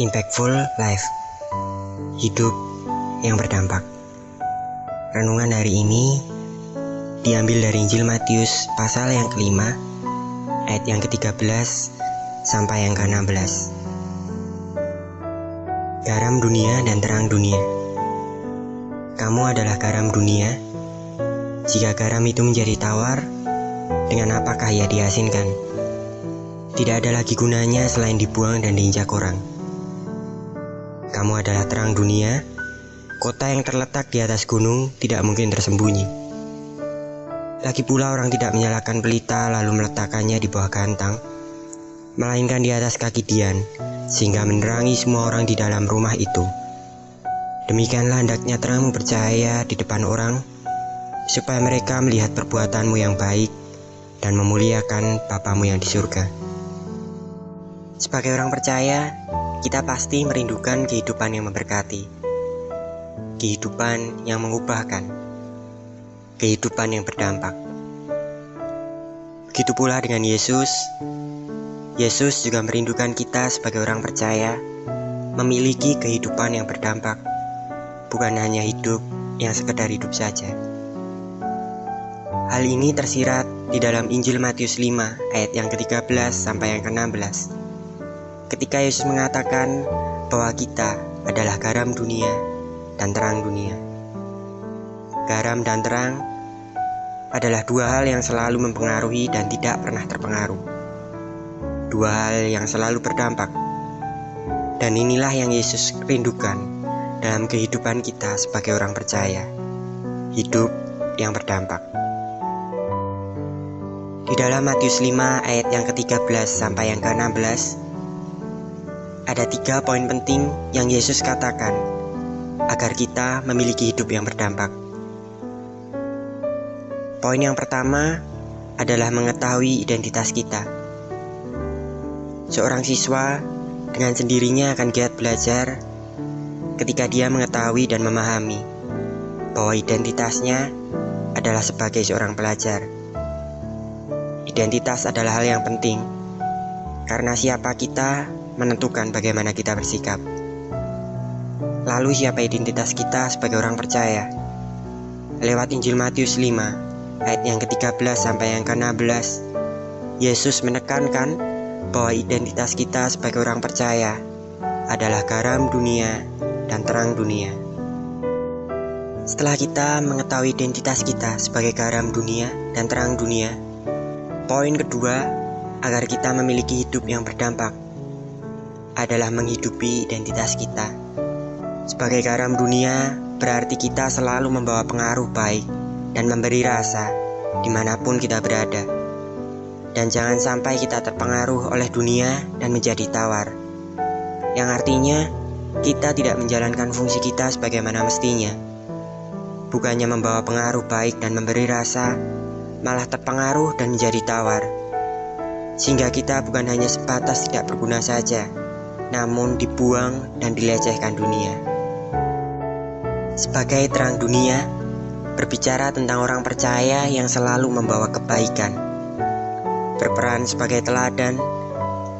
Impactful Life, hidup yang berdampak. Renungan hari ini diambil dari Injil Matius pasal yang kelima, ayat yang ke-13 sampai yang ke-16. Garam dunia dan terang dunia. Kamu adalah garam dunia. Jika garam itu menjadi tawar, dengan apakah ia diasinkan? Tidak ada lagi gunanya selain dibuang dan diinjak orang. Kamu adalah terang dunia. Kota yang terletak di atas gunung tidak mungkin tersembunyi. Lagi pula orang tidak menyalakan pelita lalu meletakkannya di bawah gantang, melainkan di atas kaki dian, sehingga menerangi semua orang di dalam rumah itu. Demikianlah hendaknya terangmu bercahaya di depan orang, supaya mereka melihat perbuatanmu yang baik dan memuliakan Bapamu yang di surga. Sebagai orang percaya, kita pasti merindukan kehidupan yang memberkati, kehidupan yang mengubahkan, kehidupan yang berdampak. Begitu pula dengan Yesus. Yesus juga merindukan kita sebagai orang percaya memiliki kehidupan yang berdampak, bukan hanya hidup yang sekedar hidup saja. Hal ini tersirat di dalam Injil Matius 5 ayat yang ke-13 sampai yang ke-16. Ketika Yesus mengatakan bahwa kita adalah garam dunia dan terang dunia. Garam dan terang adalah dua hal yang selalu mempengaruhi dan tidak pernah terpengaruh. Dua hal yang selalu berdampak. Dan inilah yang Yesus rindukan dalam kehidupan kita sebagai orang percaya. Hidup yang berdampak. Di dalam Matius 5 ayat yang ke-13 sampai yang ke-16, ada 3 poin penting yang Yesus katakan agar kita memiliki hidup yang berdampak. Poin yang pertama adalah mengetahui identitas kita. Seorang siswa dengan sendirinya akan giat belajar ketika dia mengetahui dan memahami bahwa identitasnya adalah sebagai seorang pelajar. Identitas adalah hal yang penting, karena siapa kita menentukan bagaimana kita bersikap. Lalu siapa identitas kita sebagai orang percaya? Lewat Injil Matius 5 ayat yang ke-13 sampai yang ke-16, Yesus menekankan bahwa identitas kita sebagai orang percaya adalah garam dunia dan terang dunia. Setelah kita mengetahui identitas kita sebagai garam dunia dan terang dunia, poin kedua agar kita memiliki hidup yang berdampak adalah menghidupi identitas kita. Sebagai garam dunia berarti kita selalu membawa pengaruh baik dan memberi rasa dimanapun kita berada. Dan jangan sampai kita terpengaruh oleh dunia dan menjadi tawar, yang artinya kita tidak menjalankan fungsi kita sebagaimana mestinya. Bukannya membawa pengaruh baik dan memberi rasa, malah terpengaruh dan menjadi tawar, sehingga kita bukan hanya sebatas tidak berguna saja, namun dibuang dan dilecehkan dunia. Sebagai terang dunia, berbicara tentang orang percaya yang selalu membawa kebaikan, berperan sebagai teladan,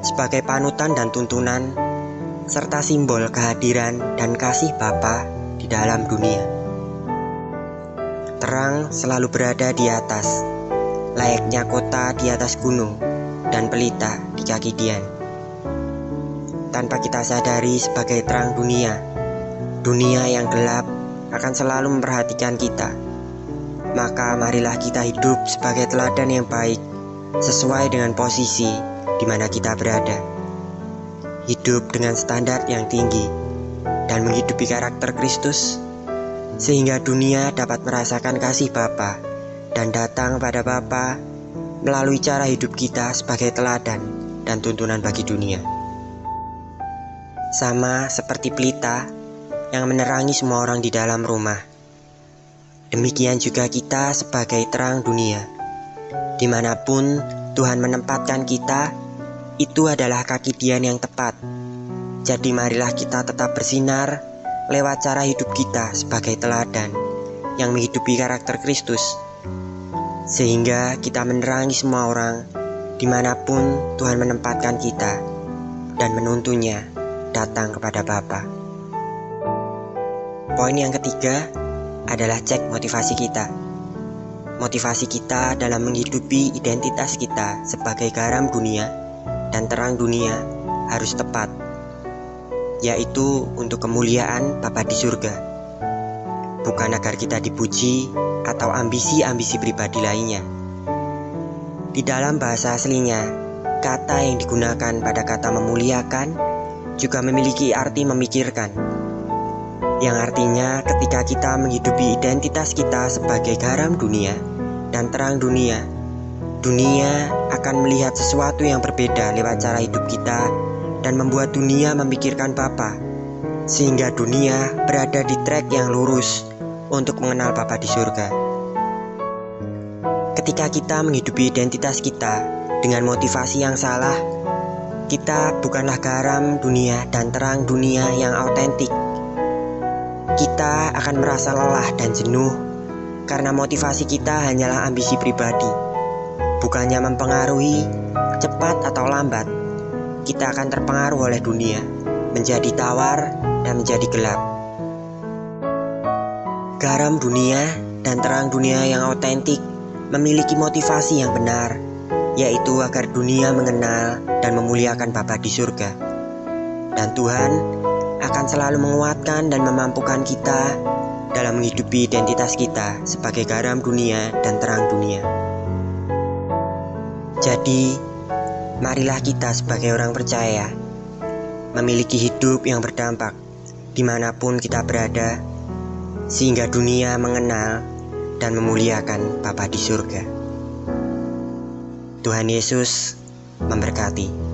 sebagai panutan dan tuntunan, serta simbol kehadiran dan kasih Bapa di dalam dunia. Terang selalu berada di atas, layaknya kota di atas gunung dan pelita di kaki dian. Tanpa kita sadari sebagai terang dunia, dunia yang gelap akan selalu memperhatikan kita. Maka marilah kita hidup sebagai teladan yang baik, sesuai dengan posisi di mana kita berada. Hidup dengan standar yang tinggi dan menghidupi karakter Kristus, sehingga dunia dapat merasakan kasih Bapa dan datang pada Bapa melalui cara hidup kita sebagai teladan dan tuntunan bagi dunia. Sama seperti pelita yang menerangi semua orang di dalam rumah, demikian juga kita sebagai terang dunia. Dimanapun Tuhan menempatkan kita, itu adalah kaki dian yang tepat. Jadi marilah kita tetap bersinar lewat cara hidup kita sebagai teladan yang menghidupi karakter Kristus, sehingga kita menerangi semua orang dimanapun Tuhan menempatkan kita dan menuntunnya datang kepada Bapa. Poin yang ketiga adalah cek motivasi kita. Motivasi kita dalam menghidupi identitas kita sebagai garam dunia dan terang dunia harus tepat, yaitu untuk kemuliaan Bapa di surga, bukan agar kita dipuji atau ambisi-ambisi pribadi lainnya. Di dalam bahasa aslinya, kata yang digunakan pada kata memuliakan juga memiliki arti memikirkan, yang artinya ketika kita menghidupi identitas kita sebagai garam dunia dan terang dunia, dunia akan melihat sesuatu yang berbeda lewat cara hidup kita dan membuat dunia memikirkan Bapa, sehingga dunia berada di trek yang lurus untuk mengenal Bapa di surga. Ketika kita menghidupi identitas kita dengan motivasi yang salah, kita bukanlah garam dunia dan terang dunia yang autentik. Kita akan merasa lelah dan jenuh karena motivasi kita hanyalah ambisi pribadi. Bukannya mempengaruhi cepat atau lambat, kita akan terpengaruh oleh dunia, menjadi tawar dan menjadi gelap. Garam dunia dan terang dunia yang autentik memiliki motivasi yang benar, yaitu agar dunia mengenal dan memuliakan Bapa di surga. Dan Tuhan akan selalu menguatkan dan memampukan kita dalam menghidupi identitas kita sebagai garam dunia dan terang dunia. Jadi, marilah kita sebagai orang percaya memiliki hidup yang berdampak dimanapun kita berada, sehingga dunia mengenal dan memuliakan Bapa di surga. Tuhan Yesus memberkati.